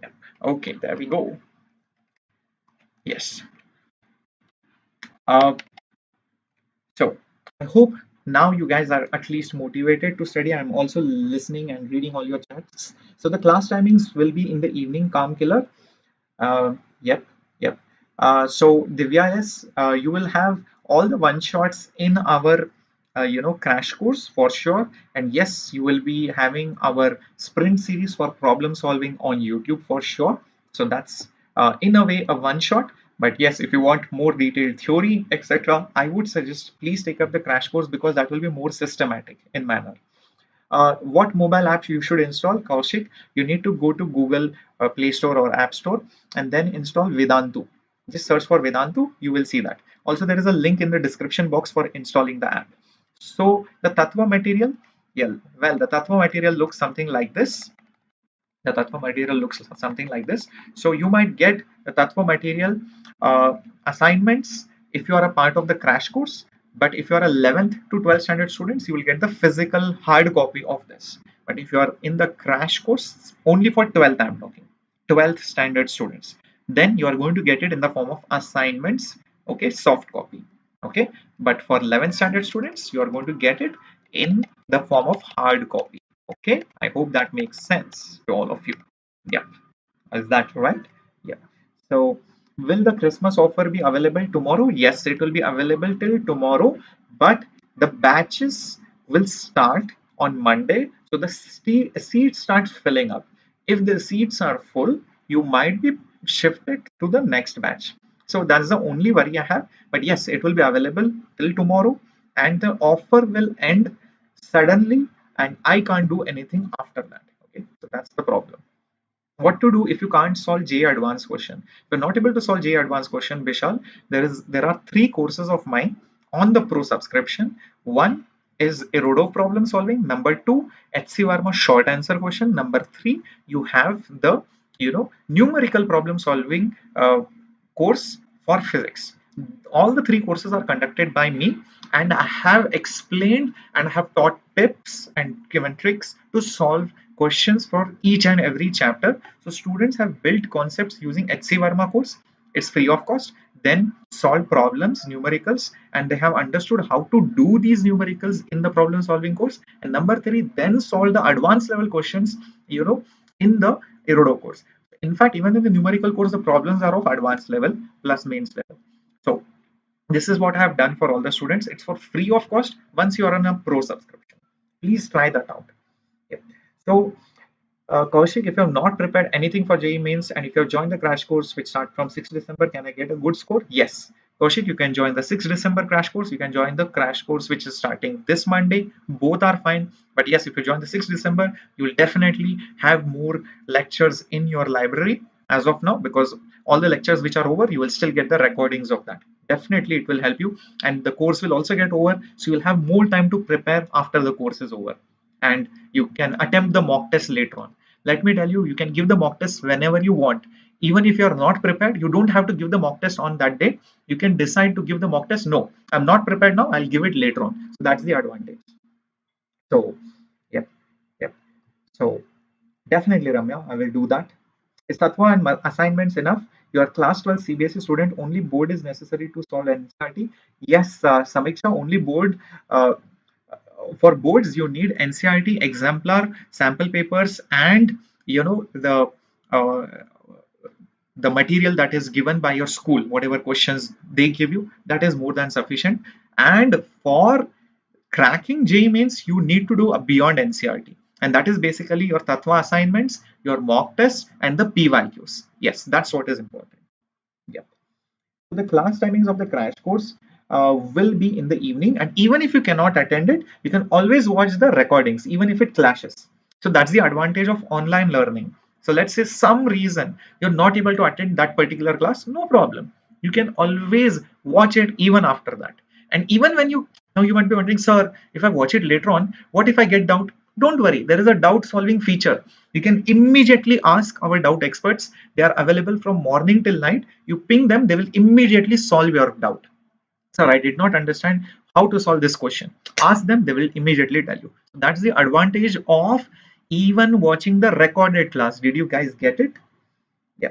Yep. Okay, there we go. Yes. So I hope now you guys are at least motivated to study. I'm also listening and reading all your chats. So the class timings will be in the evening, calm killer. Yep, yep. So Divya, yes, you will have all the one shots in our crash course for sure. And yes, you will be having our sprint series for problem solving on YouTube for sure. So that's in a way a one shot. But yes, if you want more detailed theory, etc., I would suggest please take up the crash course because that will be more systematic in manner. What mobile apps you should install, Kaushik? You need to go to Google Play Store or App Store and then install Vedantu. Just search for Vedantu, you will see that. Also, there is a link in the description box for installing the app. So the Tattva material, yeah, well, the Tattva material looks something like this. The Tattva material looks something like this. So you might get the Tattva material assignments if you are a part of the crash course. But if you are 11th to 12th standard students, you will get the physical hard copy of this. But if you are in the crash course, only for 12th I'm talking, 12th standard students, then you are going to get it in the form of assignments, okay, soft copy, okay. But for 11th standard students, you are going to get it in the form of hard copy. Okay, I hope that makes sense to all of you. Yeah, is that right? Yeah. So, will the Christmas offer be available tomorrow? Yes, it will be available till tomorrow, but the batches will start on Monday. So, the seats start filling up. If the seats are full, you might be shifted to the next batch. So that's the only worry I have. But yes, it will be available till tomorrow, and the offer will end suddenly, and I can't do anything after that. Okay, so that's the problem. What to do if you can't solve JEE advanced question? If you're not able to solve JEE advanced question, Vishal, there are three courses of mine on the pro subscription. One is Erodo problem solving. Number two, HC Varma short answer question. Number three, you have the numerical problem solving course for physics. All the three courses are conducted by me, and I have explained and have taught tips and given tricks to solve questions for each and every chapter. So students have built concepts using HC Verma course. It's free of cost. Then solve problems, numericals, and they have understood how to do these numericals in the problem solving course. And number three, then solve the advanced level questions, in the Erodo course. In fact, even in the numerical course, the problems are of advanced level plus mains level. So this is what I have done for all the students. It's for free of cost once you are on a pro subscription. Please try that out. Yep. So Kaushik, if you have not prepared anything for JEE mains and if you have joined the crash course which start from 6th December, can I get a good score? Yes. Kaushik, you can join the 6th December crash course. You can join the crash course which is starting this Monday. Both are fine. But yes, if you join the 6th December, you will definitely have more lectures in your library as of now, because all the lectures which are over, you will still get the recordings of that. Definitely it will help you, and the course will also get over, so you'll have more time to prepare after the course is over, and you can attempt the mock test later on. Let me tell you, you can give the mock test whenever you want. Even if you are not prepared, you don't have to give the mock test on that day. You can decide to give the mock test. No, I'm not prepared now, I'll give it later on. So that's the advantage. So yep, yep. So definitely, Ramya, I will do that. Is Tattva and assignments enough? Your class 12 CBSE student, only board is necessary to solve NCERT. Yes, Samiksha, only board. For boards, you need NCERT exemplar sample papers, and uh, the material that is given by your school, whatever questions they give you, that is more than sufficient. And for cracking JEE mains, you need to do a beyond NCERT, and that is basically your Tattva assignments, your mock tests, and the PYQs. Yes, that's what is important. Yeah. So the class timings of the crash course will be in the evening, and even if you cannot attend it, you can always watch the recordings, even if it clashes. So that's the advantage of online learning. So let's say some reason you're not able to attend that particular class, no problem. You can always watch it even after that. And even when you now you might be wondering, sir, if I watch it later on, what if I get doubt? Don't worry, there is a doubt solving feature. You can immediately ask our doubt experts. They are available from morning till night. You ping them, they will immediately solve your doubt. Sir, I did not understand how to solve this question. Ask them, they will immediately tell you. That's the advantage of even watching the recorded class. Did you guys get it? Yeah.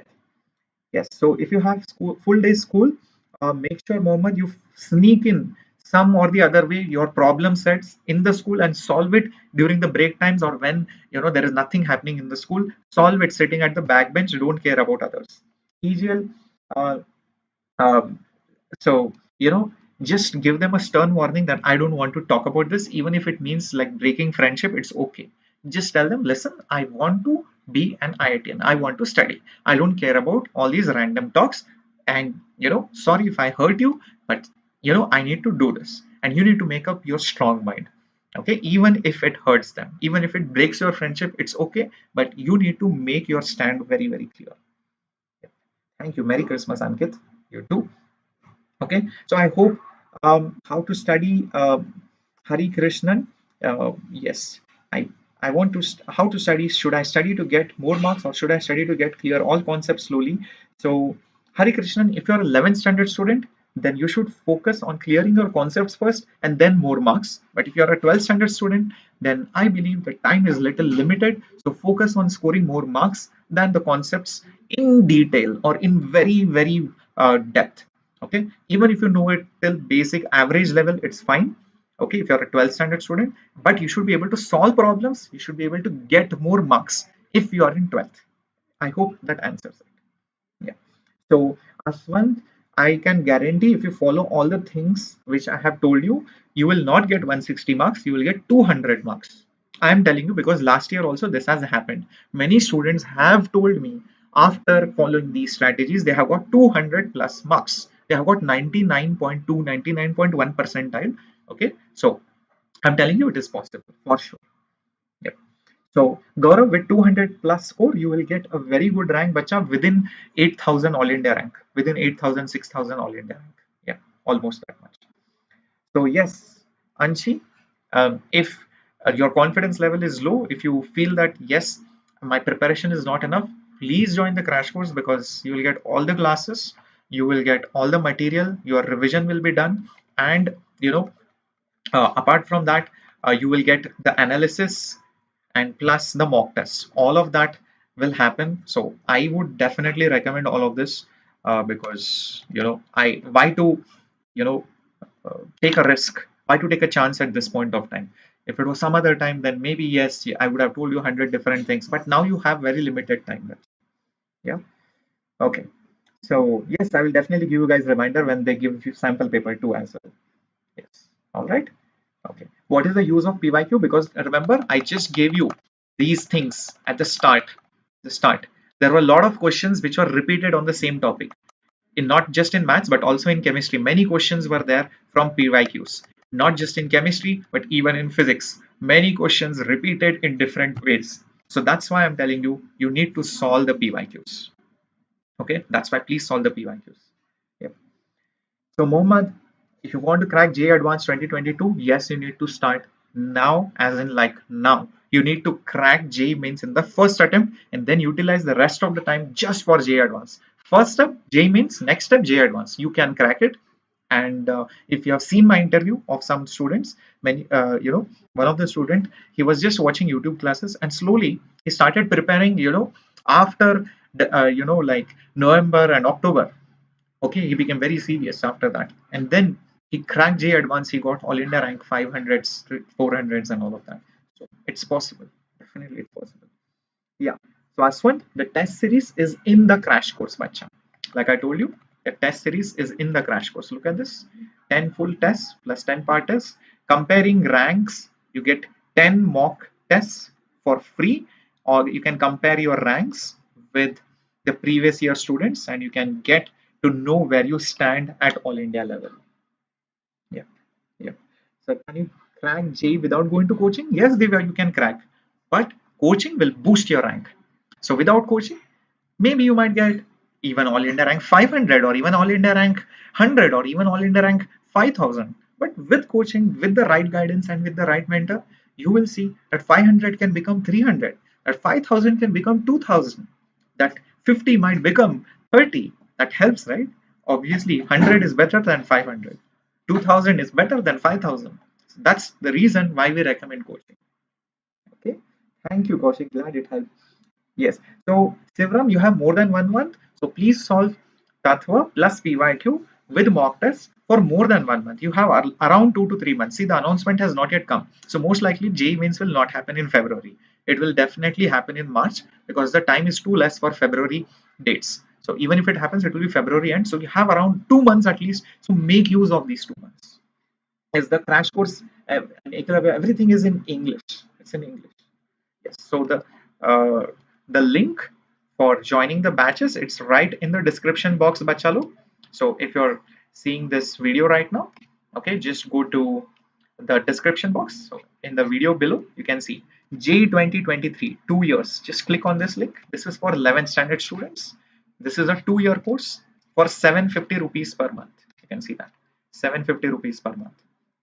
Yes. So if you have school, full day school, make sure, Mohammed, you sneak in some or the other way your problem sets in the school and solve it during the break times, or when there is nothing happening in the school. Solve it sitting at the back bench. Don't care about others. EGL. Uh, um, so, just give them a stern warning that I don't want to talk about this, even if it means like breaking friendship, it's okay. Just tell them, listen, I want to be an IITian. I want to study. I don't care about all these random talks. And, sorry if I hurt you, but, I need to do this. And you need to make up your strong mind. Okay, even if it hurts them, even if it breaks your friendship, it's okay. But you need to make your stand very, very clear. Thank you. Merry Christmas, Ankit. You too. Okay, so I hope how to study Hari Krishnan. Yes, I want to how to study. Should I study to get more marks, or should I study to get clear all concepts slowly? So Hari Krishnan, if you're an 11th standard student, then you should focus on clearing your concepts first and then more marks. But if you're a 12th standard student, then I believe the time is little limited, so focus on scoring more marks than the concepts in detail or in very, very depth. Okay, even if you know it till basic average level, it's fine. Okay, if you're a 12th standard student, but you should be able to solve problems, you should be able to get more marks if you are in 12th. I hope that answers it. Yeah. So Aswant, I can guarantee if you follow all the things which I have told you, you will not get 160 marks, you will get 200 marks. I am telling you because last year also this has happened. Many students have told me, after following these strategies, they have got 200 plus marks. They have got 99.2, 99.1 percentile. Okay, so I'm telling you, it is possible for sure. Yep. So Gaurav, with 200 plus score, you will get a very good rank, bacha, within 8,000 All India rank, within 8,000, 6,000 All India rank. Yeah, almost that much. So yes, Anshi, if your confidence level is low, if you feel that yes, my preparation is not enough, please join the crash course, because you will get all the classes, you will get all the material, your revision will be done, and apart from that, you will get the analysis and plus the mock test. All of that will happen. So I would definitely recommend all of this, because I why to you know take a risk, why to take a chance at this point of time. If it was some other time, then maybe yes, yeah, I would have told you 100 different things, but now you have very limited time left. Yeah. Okay. So yes, I will definitely give you guys reminder when they give you sample paper 2 as well. Yes. All right. Okay. What is the use of PYQ? Because remember, I just gave you these things at the start. The start. There were a lot of questions which were repeated on the same topic. In not just in maths, but also in chemistry. Many questions were there from PYQs. Not just in chemistry, but even in physics. Many questions repeated in different ways. So that's why I'm telling you, you need to solve the PYQs. Okay. That's why please solve the PYQs. Yep. So Mohammed, if you want to crack JEE Advanced 2022, yes, you need to start now, as in like now. You need to crack JEE Mains in the first attempt and then utilize the rest of the time just for JEE Advanced. First step, JEE Mains, next step, JEE Advanced. You can crack it. And if you have seen my interview of some students, many, one of the student, he was just watching YouTube classes and slowly he started preparing, after like November and October. Okay, he became very serious after that, and then he cracked J Advance. He got All India rank 500s, 400s, and all of that. So it's possible. Definitely, it's possible. Yeah. So Aswant, the test series is in the crash course, bacha. Like I told you, the test series is in the crash course. Look at this: 10 full tests plus 10 part tests. Comparing ranks, you get 10 mock tests for free, or you can compare your ranks with the previous year students, and you can get to know where you stand at all India level. Yeah, yeah. So can you crack J without going to coaching? Yes, Divya, you can crack, but coaching will boost your rank. So without coaching, maybe you might get even All India rank 500, or even All India rank 100, or even All India rank 5,000. But with coaching, with the right guidance and with the right mentor, you will see that 500 can become 300, that 5,000 can become 2,000, that 50 might become 30. That helps, right? Obviously, 100 is better than 500. 2,000 is better than 5,000. So that's the reason why we recommend coaching. Okay. Thank you, Kaushik. Glad it helped. Yes. So, Sivram, you have more than 1 month. So, please solve Tattva plus PYQ with mock test for more than 1 month. You have around 2 to 3 months. See, the announcement has not yet come. So, most likely, JEE Mains will not happen in February. It will definitely happen in March, because the time is too less for February dates. So, even if it happens, it will be February end. So, you have around 2 months at least. So, make use of these 2 months. Is the crash course, everything is in English. It's in English. Yes. So uh, the link for joining the batches, it's right in the description box, bachalo. So if you're seeing this video right now, okay, just go to the description box. So in the video below, you can see JEE 2023, 2 years. Just click on this link. This is for 11th standard students. This is a 2-year course for 750 rupees per month. You can see that 750 rupees per month.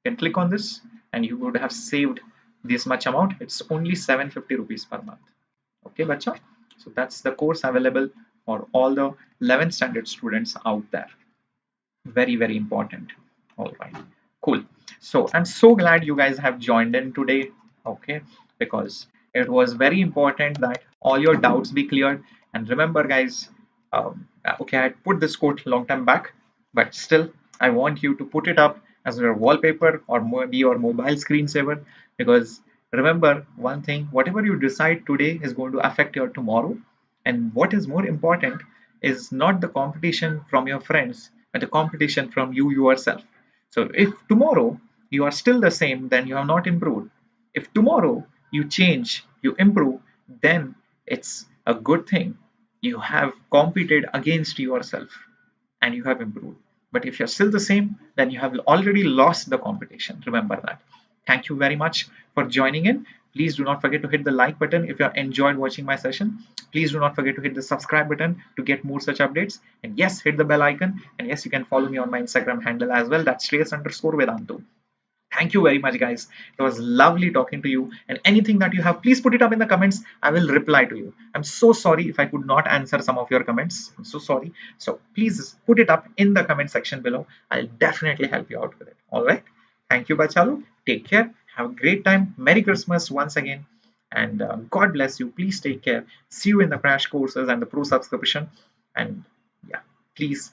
You can click on this and you would have saved this much amount. It's only 750 rupees per month. Okay, bacha. So that's the course available for all the 11th standard students out there. Very, very important. All right, cool. So I'm so glad you guys have joined in today. Okay, because it was very important that all your doubts be cleared. And remember, guys, okay, I put this quote long time back, but still, I want you to put it up as your wallpaper or maybe your mobile screensaver, because remember one thing: whatever you decide today is going to affect your tomorrow. And what is more important is not the competition from your friends, but the competition from you yourself. So if tomorrow you are still the same, then you have not improved. If tomorrow you change, you improve, then it's a good thing. you have competed against yourself and you have improved. But if you're still the same, then you have already lost the competition. Remember that. Thank you very much for joining in. Please do not forget to hit the like button if you enjoyed watching my session. Please do not forget to hit the subscribe button to get more such updates. And yes, hit the bell icon. And yes, you can follow me on my Instagram handle as well. That's Shreyas_Vedantu. Thank you very much, guys. It was lovely talking to you. And anything that you have, please put it up in the comments. I will reply to you. I'm so sorry if I could not answer some of your comments. I'm so sorry. So please put it up in the comment section below. I'll definitely help you out with it. All right. Thank you, Bachalu. Take care. Have a great time. Merry Christmas once again. And God bless you. Please take care. See you in the crash courses and the pro subscription. And yeah, please